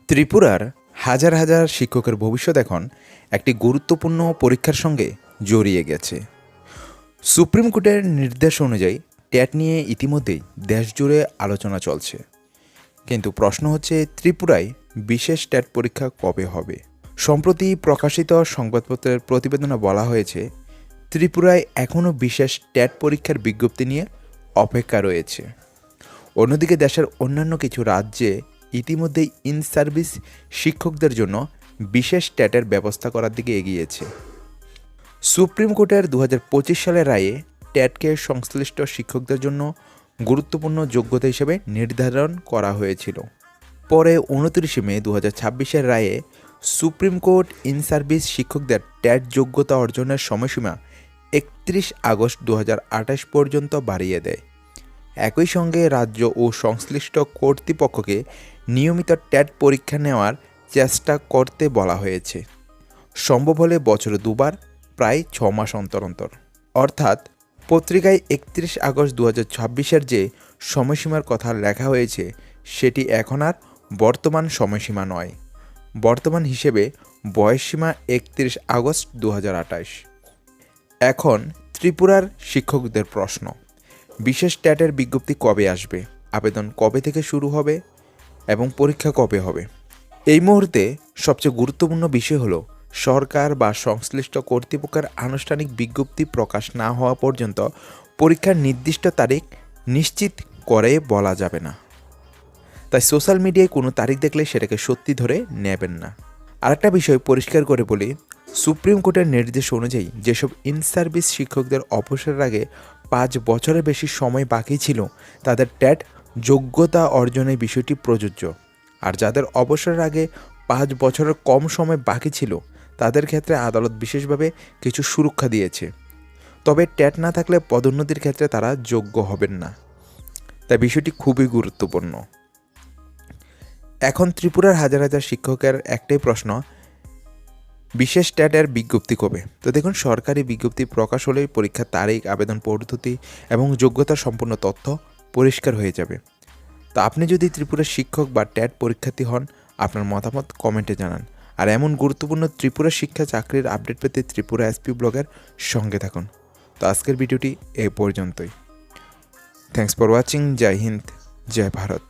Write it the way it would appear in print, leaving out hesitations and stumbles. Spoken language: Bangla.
ত্রিপুরার হাজার হাজার শিক্ষকের ভবিষ্যৎ এখন একটি গুরুত্বপূর্ণ পরীক্ষার সঙ্গে জড়িয়ে গেছে। সুপ্রিম কোর্টের নির্দেশ অনুযায়ী ট্যাট নিয়ে ইতিমধ্যেই দেশজুড়ে আলোচনা চলছে, কিন্তু প্রশ্ন হচ্ছে ত্রিপুরায় বিশেষ ট্যাট পরীক্ষা কবে হবে। সম্প্রতি প্রকাশিত সংবাদপত্রের প্রতিবেদনে বলা হয়েছে ত্রিপুরায় এখনও বিশেষ ট্যাট পরীক্ষার বিজ্ঞপ্তি নিয়ে অপেক্ষা রয়েছে। অন্যদিকে দেশের অন্যান্য কিছু রাজ্যে ইতিমধ্যেই ইন সার্ভিস শিক্ষকদের জন্য বিশেষ ট্যাটের ব্যবস্থা করার দিকে এগিয়েছে। সুপ্রিম কোর্টের 2025 সালের রায়ে ট্যাটকে সংশ্লিষ্ট শিক্ষকদের জন্য গুরুত্বপূর্ণ যোগ্যতা হিসেবে নির্ধারণ করা হয়েছিল। পরে 29 মে 2026 রায়ে সুপ্রিম কোর্ট ইন সার্ভিস শিক্ষকদের ট্যাট যোগ্যতা অর্জনের সময়সীমা 31 আগস্ট 2028 পর্যন্ত বাড়িয়ে দেয়। একই সঙ্গে রাজ্য ও সংশ্লিষ্ট কর্তৃপক্ষকে নিয়মিত ট্যাট পরীক্ষা নেওয়ার চেষ্টা করতে বলা হয়েছে, সম্ভব হলে বছরে দুবার, প্রায় 6 মাস অন্তর অন্তর। অর্থাৎ পত্রিকায় 31 আগস্ট 2026 যে সময়সীমার কথা লেখা হয়েছে সেটি এখন আর বর্তমান সময়সীমা নয়। বর্তমান হিসেবে বয়সসীমা 31 আগস্ট 2028। এখন ত্রিপুরার শিক্ষকদের প্রশ্ন, বিশেষ ট্যাটের বিজ্ঞপ্তি কবে আসবে, আবেদন কবে থেকে শুরু হবে এবং পরীক্ষা কবে হবে? এই মুহূর্তে সবচেয়ে গুরুত্বপূর্ণ বিষয় হলো সরকার বা সংশ্লিষ্ট কর্তৃপক্ষের আনুষ্ঠানিক বিজ্ঞপ্তি প্রকাশ না হওয়া পর্যন্ত পরীক্ষার নির্দিষ্ট তারিখ নিশ্চিত করে বলা যাবে না। তাই সোশ্যাল মিডিয়ায় কোনো তারিখ দেখলে সেটাকে সত্যি ধরে নেবেন না। আরেকটা বিষয় পরিষ্কার করে বলি, সুপ্রিম কোর্টের নির্দেশ অনুযায়ী যেসব ইন সার্ভিস শিক্ষকদের অবসরের আগে 5 বছরের বেশি সময় বাকি ছিল তাদের ট্যাট যোগ্যতা অর্জনের বিষয়টি প্রযোজ্য। আর যাদের অবসরের আগে 5 বছরের কম সময় বাকি ছিল তাদের ক্ষেত্রে আদালত বিশেষভাবে কিছু সুরক্ষা দিয়েছে। তবে ট্যাট না থাকলে পদোন্নতির ক্ষেত্রে তারা যোগ্য হবেন না। তাই বিষয়টি খুবই গুরুত্বপূর্ণ। এখন ত্রিপুরার হাজার হাজার শিক্ষকের একটাই প্রশ্ন, বিশেষ ট্যাটের বিজ্ঞপ্তি কবে? তো দেখুন, সরকারি বিজ্ঞপ্তি প্রকাশ হলেই পরীক্ষার তারিখ, আবেদন পদ্ধতি এবং যোগ্যতার সম্পূর্ণ তথ্য পরিষ্কার হয়ে যাবে। তো আপনি যদি ত্রিপুরার শিক্ষক বা ট্যাট পরীক্ষার্থী হন, আপনার মতামত কমেন্টে জানান। আর এমন গুরুত্বপূর্ণ ত্রিপুরা শিক্ষা চাকরির আপডেট পেতে ত্রিপুরা এসপি ব্লগের সঙ্গে থাকুন। তো আজকের ভিডিওটি এই পর্যন্তই। Thanks for watching. জয় হিন্দ, জয় ভারত।